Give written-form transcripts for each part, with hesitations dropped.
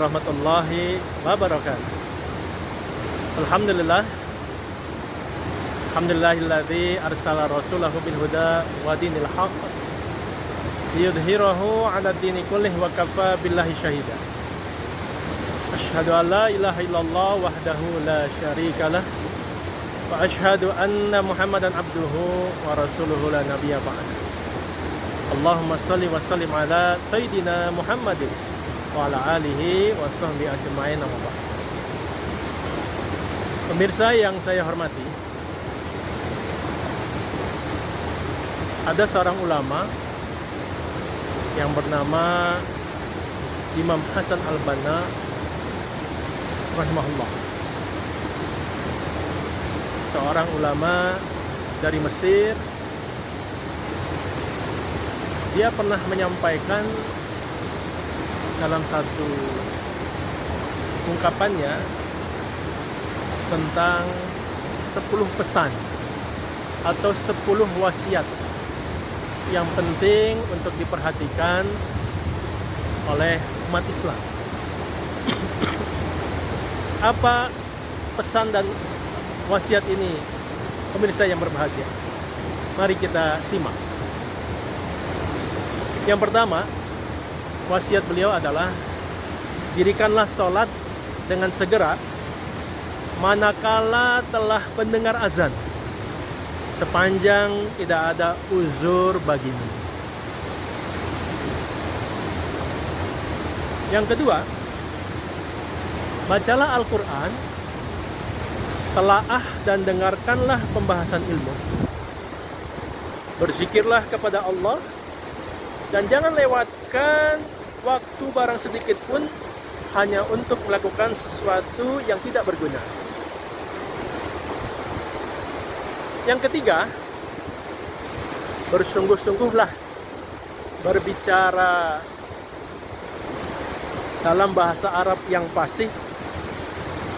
warahmatullahi wabarakatuh. Alhamdulillah. Alhamdulillahilladzi arsala rasulahu bil huda wa dinil haqq liyudhhirahu 'ala dini kullih wa kafa billahi syahida. Asyhadu an la ilaha illallah wahdahu la syarikalah wa asyhadu anna Muhammadan abduhu wa rasuluhu la nabiyya ba'da. Allahumma shalli wa sallim ala sayyidina Muhammadin wa ala alihi wa sahbihi ajma'in. Pemirsa yang saya hormati, ada seorang ulama yang bernama Imam Hasan al-Banna rahimahullah. Seorang ulama dari Mesir. Dia pernah menyampaikan dalam satu ungkapannya tentang 10 pesan atau 10 wasiat yang penting untuk diperhatikan oleh umat Islam. Apa pesan dan wasiat ini, pemirsa yang berbahagia? Mari kita simak. Yang pertama, wasiat beliau adalah dirikanlah sholat dengan segera manakala telah mendengar azan, sepanjang tidak ada uzur bagimu. Yang kedua, bacalah Al-Quran, telaah dan dengarkanlah pembahasan ilmu. Berzikirlah kepada Allah dan jangan lewatkan waktu barang sedikit pun hanya untuk melakukan sesuatu yang tidak berguna. Yang ketiga, bersungguh-sungguhlah berbicara dalam bahasa Arab yang fasih,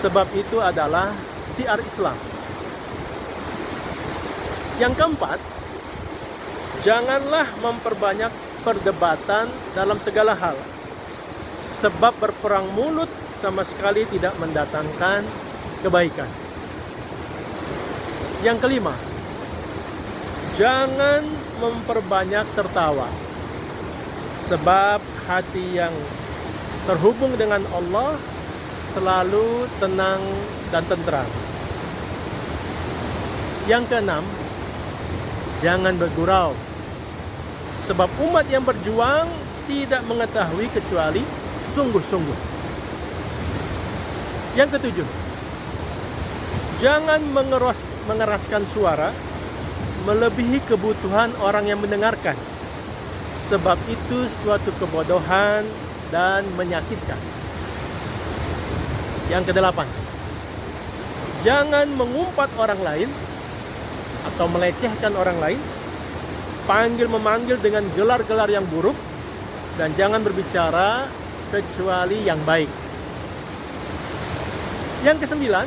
sebab itu adalah syiar Islam. Yang keempat, janganlah memperbanyak perdebatan dalam segala hal, sebab berperang mulut sama sekali tidak mendatangkan kebaikan. Yang kelima, jangan memperbanyak tertawa, sebab hati yang terhubung dengan Allah selalu tenang dan tentram. Yang keenam, jangan bergurau, sebab umat yang berjuang tidak mengetahui kecuali sungguh-sungguh. Yang ketujuh, jangan mengeraskan suara melebihi kebutuhan orang yang mendengarkan, sebab itu suatu kebodohan dan menyakitkan. Yang kedelapan, jangan mengumpat orang lain atau melecehkan orang lain, panggil-memanggil dengan gelar-gelar yang buruk, dan jangan berbicara kecuali yang baik. Yang kesembilan,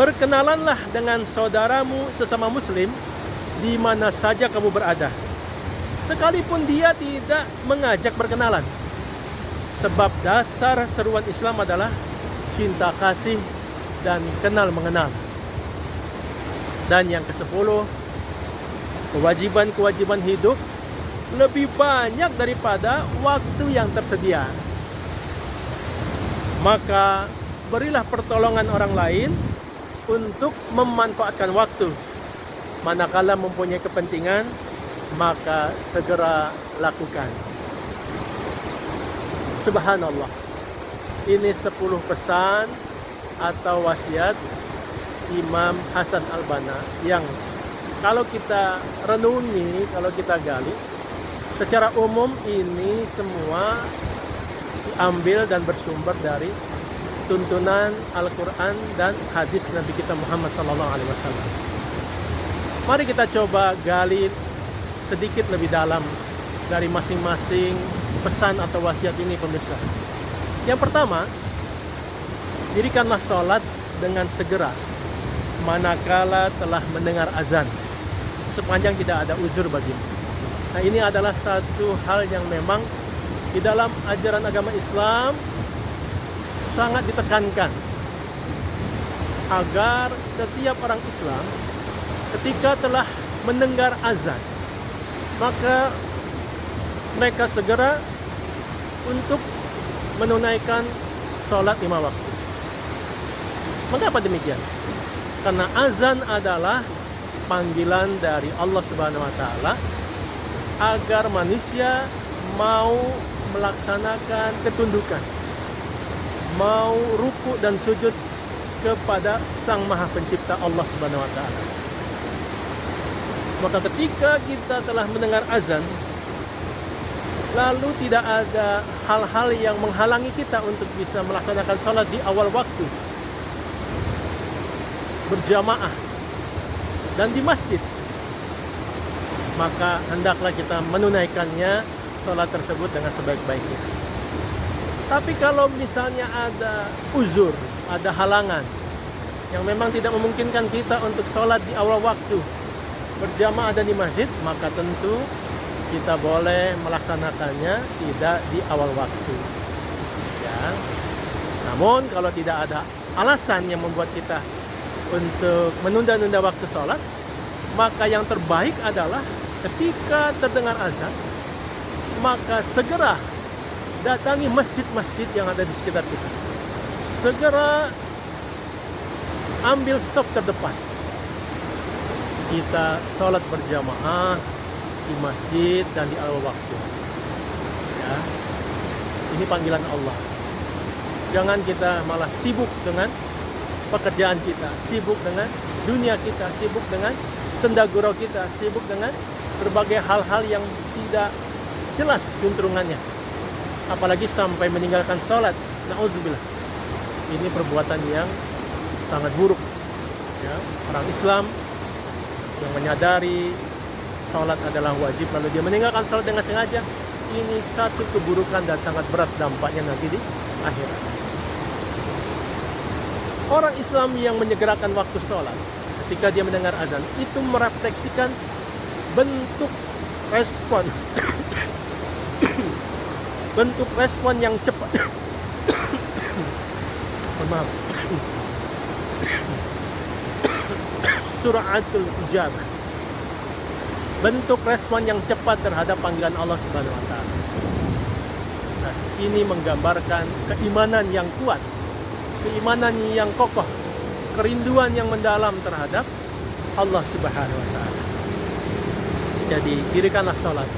berkenalanlah dengan saudaramu sesama muslim di mana saja kamu berada, sekalipun dia tidak mengajak berkenalan, sebab dasar seruan Islam adalah cinta kasih dan kenal mengenal. Dan yang kesepuluh, kewajiban-kewajiban hidup lebih banyak daripada waktu yang tersedia. Maka berilah pertolongan orang lain untuk memanfaatkan waktu. Manakala mempunyai kepentingan, maka segera lakukan. Subhanallah. Ini 10 pesan atau wasiat Imam Hasan al-Banna yang kalau kita renungi, kalau kita gali, secara umum ini semua diambil dan bersumber dari tuntunan Al-Quran dan hadis Nabi kita Muhammad SAW. Mari kita coba gali sedikit lebih dalam dari masing-masing pesan atau wasiat ini, pemirsa. Yang pertama, dirikanlah sholat dengan segera manakala telah mendengar azan, sepanjang tidak ada uzur bagimu. Nah, ini adalah satu hal yang memang di dalam ajaran agama Islam sangat ditekankan agar setiap orang Islam ketika telah mendengar azan, maka mereka segera untuk menunaikan sholat 5 waktu. Mengapa demikian? Karena azan adalah panggilan dari Allah Subhanahu wa Ta'ala agar manusia mau melaksanakan ketundukan, mau ruku dan sujud kepada Sang Maha Pencipta Allah Subhanahu wa Ta'ala. Maka ketika kita telah mendengar azan, lalu tidak ada hal-hal yang menghalangi kita untuk bisa melaksanakan sholat di awal waktu, berjamaah dan di masjid, maka hendaklah kita menunaikannya sholat tersebut dengan sebaik-baiknya. Tapi kalau misalnya ada uzur, ada halangan yang memang tidak memungkinkan kita untuk sholat di awal waktu, berjamaah dan di masjid, maka tentu kita boleh melaksanakannya tidak di awal waktu. Ya. Namun kalau tidak ada alasan yang membuat kita untuk menunda-nunda waktu sholat, maka yang terbaik adalah ketika terdengar azan, maka segera datangi masjid-masjid yang ada di sekitar kita. Segera ambil saf terdepan. Kita sholat berjamaah di masjid dan di awal waktu. Ya. Ini panggilan Allah. Jangan kita malah sibuk dengan pekerjaan kita, sibuk dengan dunia kita, sibuk dengan senda gurau kita, sibuk dengan berbagai hal-hal yang tidak jelas juntrungannya. Apalagi sampai meninggalkan sholat. Na'udzubillah. Ini perbuatan yang sangat buruk. Ya. Orang Islam yang menyadari sholat adalah wajib, lalu dia meninggalkan sholat dengan sengaja, ini satu keburukan dan sangat berat dampaknya nanti di akhirat. Orang Islam yang menyegerakan waktu sholat ketika dia mendengar azan, itu merefleksikan bentuk respon bentuk respon yang cepat. Maaf. Suratul ijabah. Bentuk respon yang cepat terhadap panggilan Allah Subhanahu wa Ta'ala. Nah, ini menggambarkan keimanan yang kuat, keimanan yang kokoh, kerinduan yang mendalam terhadap Allah Subhanahu wa Ta'ala. Jadi, dirikanlah sholat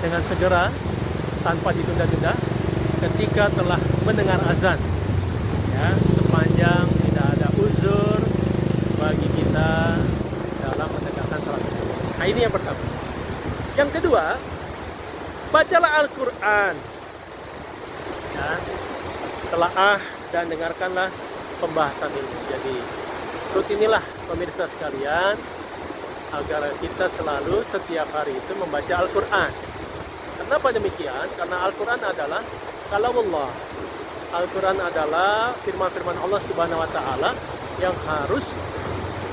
dengan segera, tanpa ditunda-tunda, ketika telah mendengar azan. Ya, sepanjang tidak ada uzur bagi kita dalam menegakkan sholat tersebut. Nah, ini yang pertama. Yang kedua, bacalah Al-Quran. Ya, telaah dan dengarkanlah pembahasan ini. Jadi, rutinilah pemirsa sekalian agar kita selalu setiap hari itu membaca Al-Quran. Kenapa demikian? Karena Al-Quran adalah kalamullah. Al-Quran adalah firman-firman Allah Subhanahu wa Ta'ala yang harus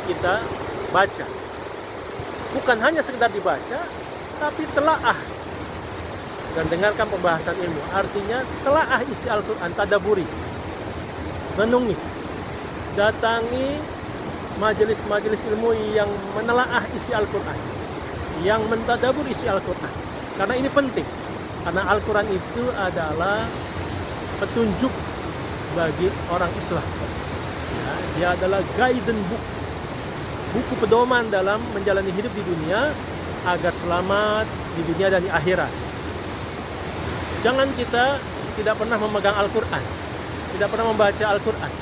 kita baca. Bukan hanya sekedar dibaca, tapi telaah dan dengarkan pembahasan ilmu. Artinya telaah isi Al-Quran, tadaburi, renungi, datangi majelis-majelis ilmu yang menelaah isi Al-Quran, yang mentadabur isi Al-Quran. Karena ini penting, karena Al-Quran itu adalah petunjuk bagi orang Islam. Ya, dia adalah guidance book, buku pedoman dalam menjalani hidup di dunia agar selamat di dunia dan di akhirat. Jangan kita tidak pernah memegang Al-Quran, tidak pernah membaca Al-Quran,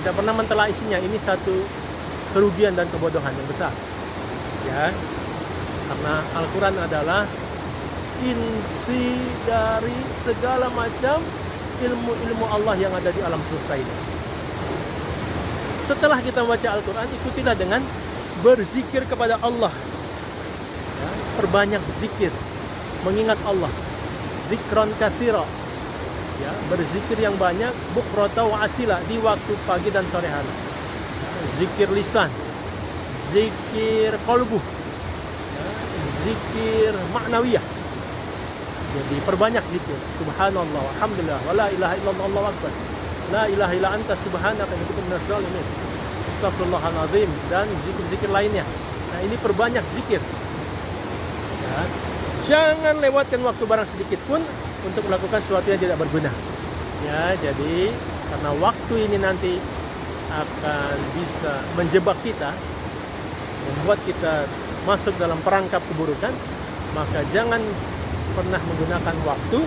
tidak pernah mentelaah isinya. Ini satu kerugian dan kebodohan yang besar. Ya, karena Al-Quran adalah inti dari segala macam ilmu-ilmu Allah yang ada di alam semesta ini. Setelah kita membaca Al-Quran, ikutilah dengan berzikir kepada Allah. Ya, perbanyak zikir, mengingat Allah. Zikron katsira. Ya, berzikir yang banyak, bukrata wa asila, di waktu pagi dan sore hari. Zikir lisan, zikir qalbu, ya, zikir maknawiyah. Jadi perbanyak zikir. Subhanallah, alhamdulillah, wala ilaha illallah, Allahu akbar. la ilaha illa anta subhanaka inni kuntu minaz zalimin, astagfirullahalazim, dan zikir-zikir lainnya. Nah, ini perbanyak zikir. Ya. Jangan lewatkan waktu barang sedikit pun untuk melakukan sesuatu yang tidak berguna. Ya, jadi karena waktu ini nanti akan bisa menjebak kita, membuat kita masuk dalam perangkap keburukan, maka jangan pernah menggunakan waktu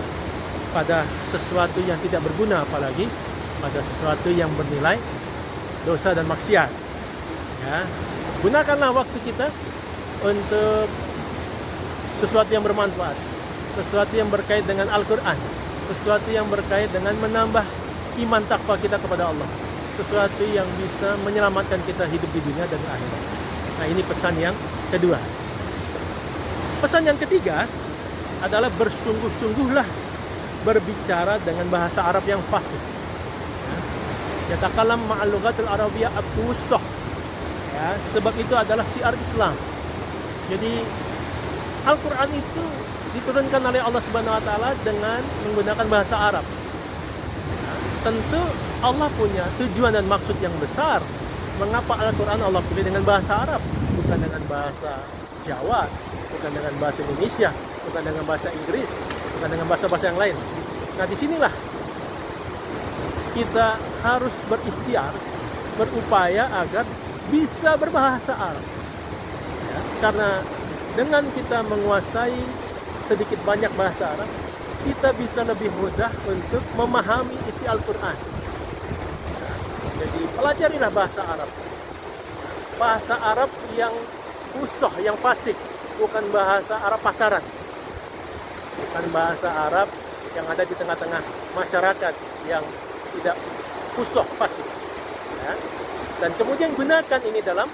pada sesuatu yang tidak berguna, apalagi pada sesuatu yang bernilai dosa dan maksiat. Ya, gunakanlah waktu kita untuk sesuatu yang bermanfaat, sesuatu yang berkait dengan Al-Quran, sesuatu yang berkait dengan menambah iman takwa kita kepada Allah, sesuatu yang bisa menyelamatkan kita hidup di dunia dan akhirat. Nah, ini pesan yang kedua. Pesan yang ketiga adalah bersungguh-sungguhlah berbicara dengan bahasa Arab yang fasih. Yatakalam ma'al lughatil arabiyyah afusah. Ya, sebab itu adalah syiar Islam. Jadi Al-Quran itu diturunkan oleh Allah Subhanahu wa taala dengan menggunakan bahasa Arab. Tentu Allah punya tujuan dan maksud yang besar. Mengapa Al-Quran Allah pilih dengan bahasa Arab, bukan dengan bahasa Jawa, bukan dengan bahasa Indonesia, bukan dengan bahasa Inggris, bukan dengan bahasa-bahasa yang lain. Nah, disinilah kita harus berikhtiar, berupaya agar bisa berbahasa Arab. Ya, karena dengan kita menguasai sedikit banyak bahasa Arab, kita bisa lebih mudah untuk memahami isi Al-Quran. Jadi pelajarilah bahasa Arab. Bahasa Arab yang fusah, yang fasih, bukan bahasa Arab pasaran. Bukan bahasa Arab yang ada di tengah-tengah masyarakat yang tidak fusah, fasih. Ya. Dan kemudian gunakan ini dalam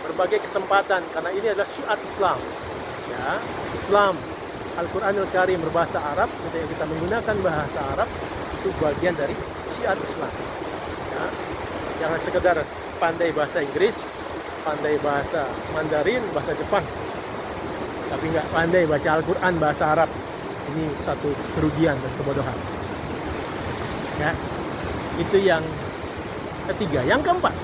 berbagai kesempatan, karena ini adalah syiar Islam. Ya, Islam, Al-Quranul Karim berbahasa Arab, ketika kita menggunakan bahasa Arab, itu bagian dari syiar Islam. Ya, jangan sekedar pandai bahasa Inggris, pandai bahasa Mandarin, bahasa Jepang, tapi nggak pandai baca Al-Quran bahasa Arab. Ini satu kerugian dan kebodohan. Ya, itu yang ketiga. Yang keempat,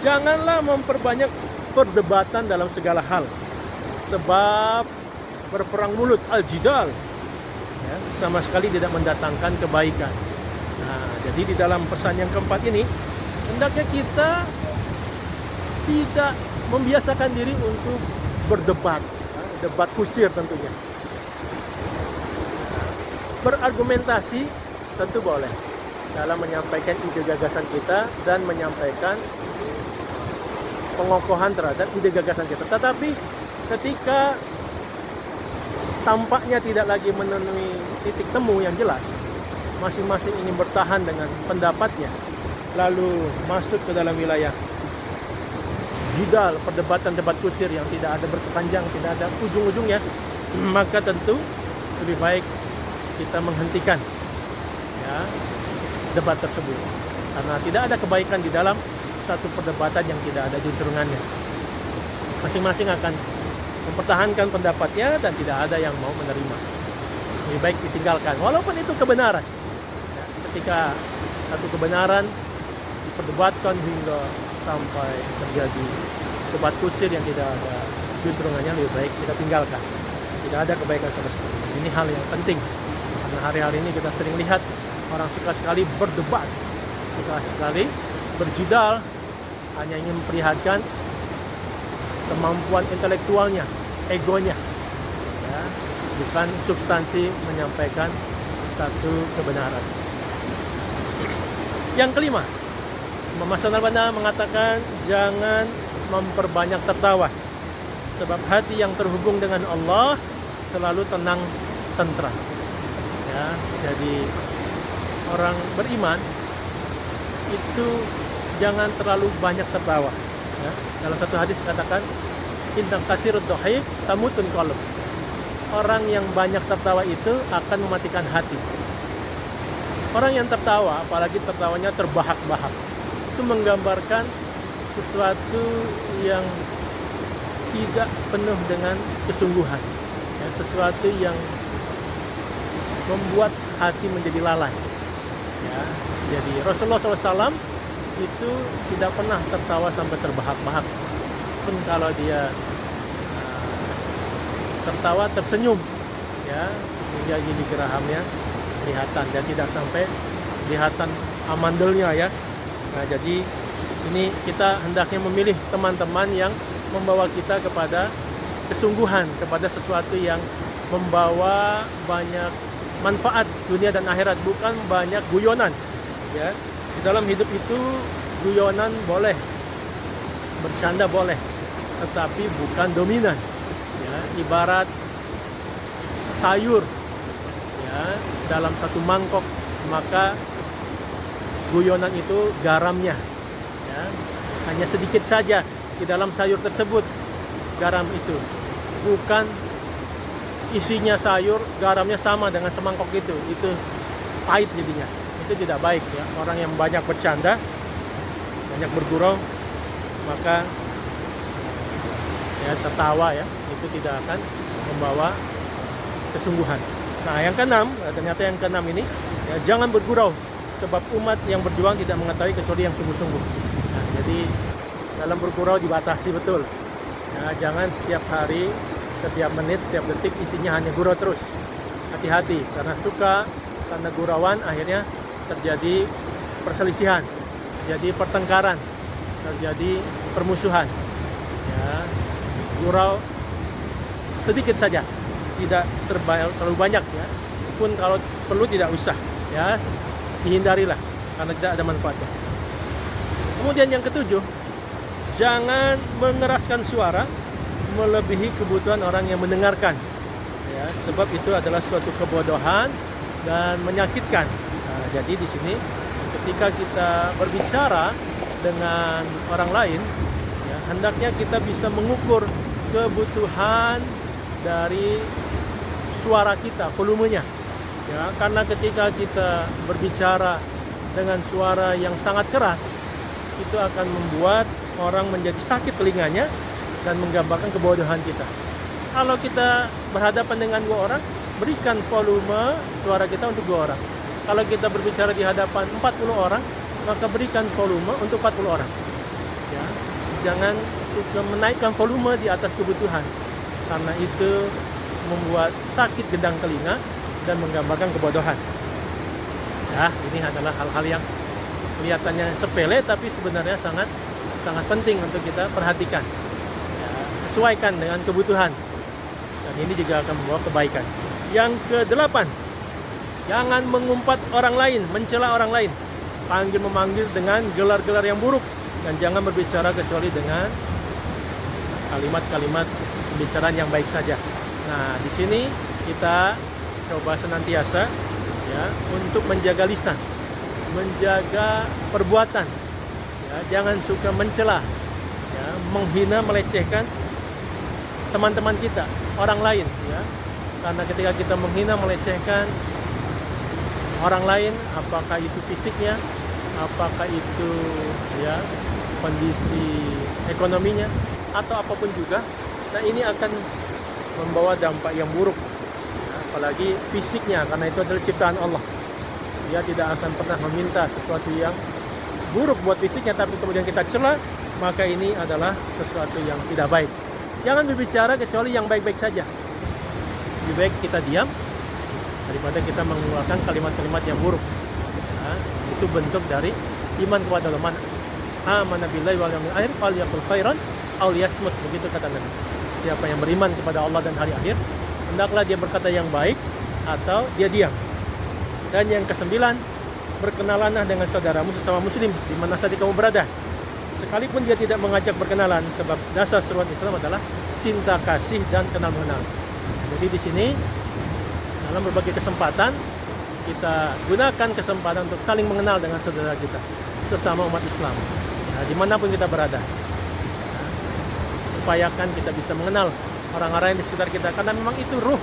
janganlah memperbanyak perdebatan dalam segala hal, sebab berperang mulut, al-jidal, ya, sama sekali tidak mendatangkan kebaikan. Nah, jadi di dalam pesan yang keempat ini, hendaknya kita tidak membiasakan diri untuk berdebat, debat kusir tentunya. Berargumentasi tentu boleh dalam menyampaikan ide gagasan kita dan menyampaikan pengokohan terhadap ide gagasan kita. Tetapi ketika tampaknya tidak lagi menemui titik temu yang jelas, masing-masing ingin bertahan dengan pendapatnya, lalu masuk ke dalam wilayah jidal, perdebatan, debat kusir yang tidak ada berkepanjang, tidak ada ujung-ujungnya, maka tentu lebih baik kita menghentikan, ya, debat tersebut, karena tidak ada kebaikan di dalam satu perdebatan yang tidak ada juntrungannya. Masing-masing akan mempertahankan pendapatnya dan tidak ada yang mau menerima. Lebih baik ditinggalkan, walaupun itu kebenaran. Ya, ketika satu kebenaran diperdebatkan hingga sampai terjadi debat kusir yang tidak ada juntrungannya, lebih baik kita tinggalkan. Tidak ada kebaikan sama sekali. Ini hal yang penting, karena hari-hari ini kita sering lihat orang suka sekali berdebat, suka sekali berjidal, hanya ingin memperlihatkan kemampuan intelektualnya, egonya, ya, bukan substansi menyampaikan satu kebenaran. Yang kelima, Muhammad SAW mengatakan jangan memperbanyak tertawa, sebab hati yang terhubung dengan Allah selalu tenang, tentram. Ya, jadi orang beriman itu jangan terlalu banyak tertawa. Ya, dalam satu hadis katakan, inna katsirud dhahik tamutun qalb. Orang yang banyak tertawa itu akan mematikan hati. Orang yang tertawa, apalagi tertawanya terbahak-bahak, itu menggambarkan sesuatu yang tidak penuh dengan kesungguhan, ya, sesuatu yang membuat hati menjadi lalai. Ya, jadi Rasulullah SAW itu tidak pernah tertawa sampai terbahak-bahak. Pun kalau dia tertawa tersenyum, ya, hingga gigi gerahamnya kelihatan dan tidak sampai kelihatan amandelnya ya. Nah, jadi ini kita hendaknya memilih teman-teman yang membawa kita kepada kesungguhan, kepada sesuatu yang membawa banyak manfaat dunia dan akhirat, bukan banyak guyonan. Ya, di dalam hidup itu guyonan boleh, bercanda boleh, tetapi bukan dominan. Ya, ibarat sayur, ya, dalam satu mangkok, maka guyonan itu garamnya, ya, hanya sedikit saja di dalam sayur tersebut garam itu, bukan isinya sayur garamnya sama dengan semangkok itu pahit jadinya. Itu tidak baik ya. Orang yang banyak bercanda, banyak bergurau, maka ya tertawa ya, itu tidak akan membawa kesungguhan. Nah, yang keenam, ternyata yang keenam ini ya, jangan bergurau, sebab umat yang berjuang tidak mengetahui kecuali yang sungguh-sungguh. Nah, jadi dalam bergurau dibatasi betul. Nah, jangan setiap hari, setiap menit, setiap detik isinya hanya gurau terus. Hati-hati, karena gurauan akhirnya terjadi perselisihan, terjadi pertengkaran, terjadi permusuhan. Ya, gurau sedikit saja, tidak terlalu banyak ya. Pun kalau perlu tidak usah ya, dihindarilah karena tidak ada manfaatnya. Kemudian yang ketujuh, jangan mengeraskan suara melebihi kebutuhan orang yang mendengarkan. Ya, sebab itu adalah suatu kebodohan dan menyakitkan. Nah, jadi di sini ketika kita berbicara dengan orang lain, ya, hendaknya kita bisa mengukur kebutuhan dari suara kita, volumenya. Ya, karena ketika kita berbicara dengan suara yang sangat keras, itu akan membuat orang menjadi sakit telinganya dan menggambarkan kebodohan kita. Kalau kita berhadapan dengan dua orang, berikan volume suara kita untuk dua orang. Kalau kita berbicara di hadapan 40 orang, maka berikan volume untuk 40 orang. Ya, jangan suka menaikkan volume di atas kebutuhan, karena itu membuat sakit gendang telinga dan menggambarkan kebodohan. Ya, ini adalah hal-hal yang kelihatannya sepele, tapi sebenarnya sangat penting untuk kita perhatikan. Ya, sesuaikan dengan kebutuhan, dan ini juga akan membawa kebaikan. Yang ke-8, jangan mengumpat orang lain, mencela orang lain, memanggil dengan gelar-gelar yang buruk, dan jangan berbicara kecuali dengan kalimat-kalimat pembicaraan yang baik saja. Nah, di sini kita coba senantiasa ya untuk menjaga lisan, menjaga perbuatan. Ya, jangan suka mencela, ya, menghina, melecehkan teman-teman kita, orang lain. Ya, karena ketika kita menghina, melecehkan orang lain, apakah itu fisiknya, apakah itu ya kondisi ekonominya, atau apapun juga, nah ini akan membawa dampak yang buruk, ya, apalagi fisiknya, karena itu adalah ciptaan Allah. Dia tidak akan pernah meminta sesuatu yang buruk buat fisiknya, tapi kemudian kita cela, maka ini adalah sesuatu yang tidak baik. Jangan berbicara kecuali yang baik-baik saja. Lebih baik kita diam daripada kita mengeluarkan kalimat-kalimat yang buruk. Ya, itu bentuk dari iman kepada Allah. Man amana billahi wal yawmil akhir falyaqul khairan aw liyasmut, begitu kata Nabi. Siapa yang beriman kepada Allah dan hari akhir, hendaklah dia berkata yang baik atau dia diam. Dan yang ke-9, berkenalanlah dengan saudaramu sesama muslim di mana saja kamu berada, sekalipun dia tidak mengajak berkenalan, sebab dasar seruan Islam adalah cinta kasih dan kenal mengenal. Jadi di sini dalam berbagai kesempatan kita gunakan kesempatan untuk saling mengenal dengan saudara kita, sesama umat Islam. Nah, dimanapun kita berada, nah, upayakan kita bisa mengenal orang-orang yang di sekitar kita, karena memang itu ruh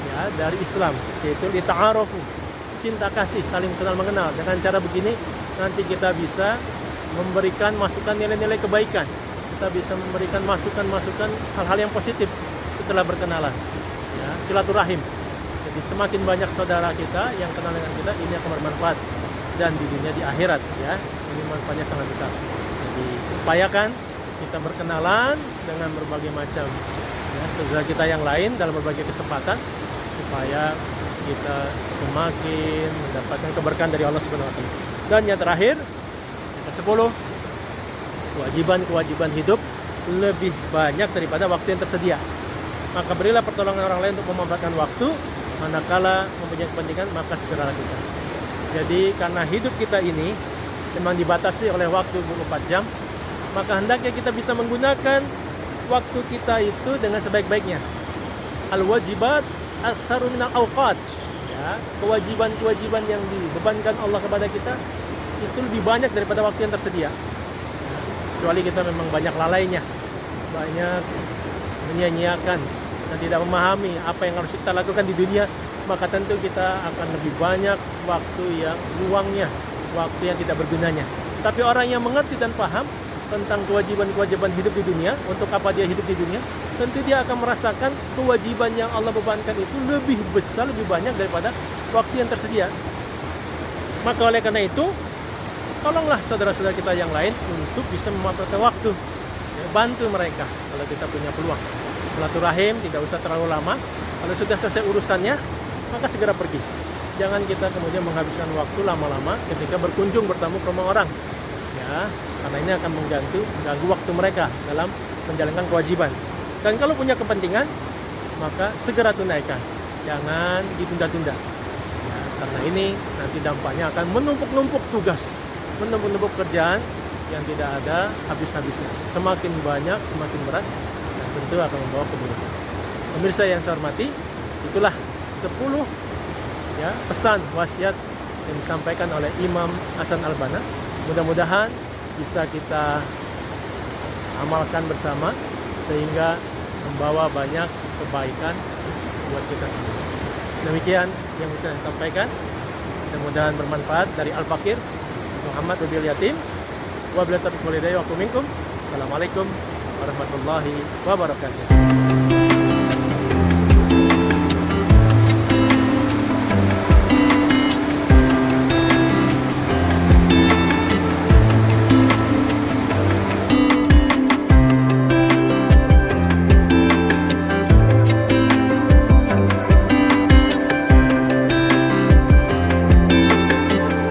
ya dari Islam, yaitu lita'arofu, cinta kasih, saling kenal mengenal. Dengan cara begini nanti kita bisa memberikan masukan nilai-nilai kebaikan, kita bisa memberikan masukan hal-hal yang positif setelah berkenalan. Ya, silaturahim. Jadi semakin banyak saudara kita yang kenal dengan kita, ini akan bermanfaat dan di dunia di akhirat ya. Ini manfaatnya sangat besar. Jadi upayakan kita berkenalan dengan berbagai macam ya, saudara kita yang lain dalam berbagai kesempatan supaya kita semakin mendapatkan keberkahan dari Allah Subhanahu wa taala. Dan yang terakhir, yang ke-10, kewajiban hidup lebih banyak daripada waktu yang tersedia. Maka berilah pertolongan orang lain untuk memanfaatkan waktu, manakala mempunyai kepentingan maka segera lakukan. Jadi karena hidup kita ini memang dibatasi oleh waktu 24 jam, maka hendaknya kita bisa menggunakan waktu kita itu dengan sebaik-baiknya. Al-wajibat aktsaru minal awqat. Ya, kewajiban yang dibebankan Allah kepada kita itu lebih banyak daripada waktu yang tersedia. Kecuali kita memang banyak lalainya, banyak menyia-nyiakan dan tidak memahami apa yang harus kita lakukan di dunia, maka tentu kita akan lebih banyak waktu yang luangnya, waktu yang tidak bergunanya. Tapi orang yang mengerti dan paham tentang kewajiban hidup di dunia, untuk apa dia hidup di dunia, tentu dia akan merasakan kewajiban yang Allah bebankan itu lebih besar, lebih banyak daripada waktu yang tersedia. Maka oleh karena itu, tolonglah saudara-saudara kita yang lain untuk bisa memanfaatkan waktu. Ya, bantu mereka kalau kita punya peluang. Silaturahim tidak usah terlalu lama. Kalau sudah selesai urusannya, maka segera pergi. Jangan kita kemudian menghabiskan waktu lama-lama ketika berkunjung bertamu ke rumah orang. Ya, karena ini akan mengganggu waktu mereka dalam menjalankan kewajiban. Dan kalau punya kepentingan, maka segera tunaikan. Jangan ditunda-tunda. Ya, karena ini nanti dampaknya akan menumpuk-numpuk tugas, menumpuk-numpuk kerjaan yang tidak ada habis-habisnya. Semakin banyak, semakin berat, dan tentu akan membawa keburukan. Pemirsa yang saya hormati, itulah 10 ya, pesan wasiat yang disampaikan oleh Imam Hasan Al-Banna. Mudah-mudahan bisa kita amalkan bersama sehingga membawa banyak kebaikan buat kita semua. Demikian yang bisa saya sampaikan. Mudah-mudahan bermanfaat. Dari Al-Fakir Muhammad Wabil Yatim. Wabillahi taufiq wal hidayah wa minkum. Assalamualaikum warahmatullahi wabarakatuh.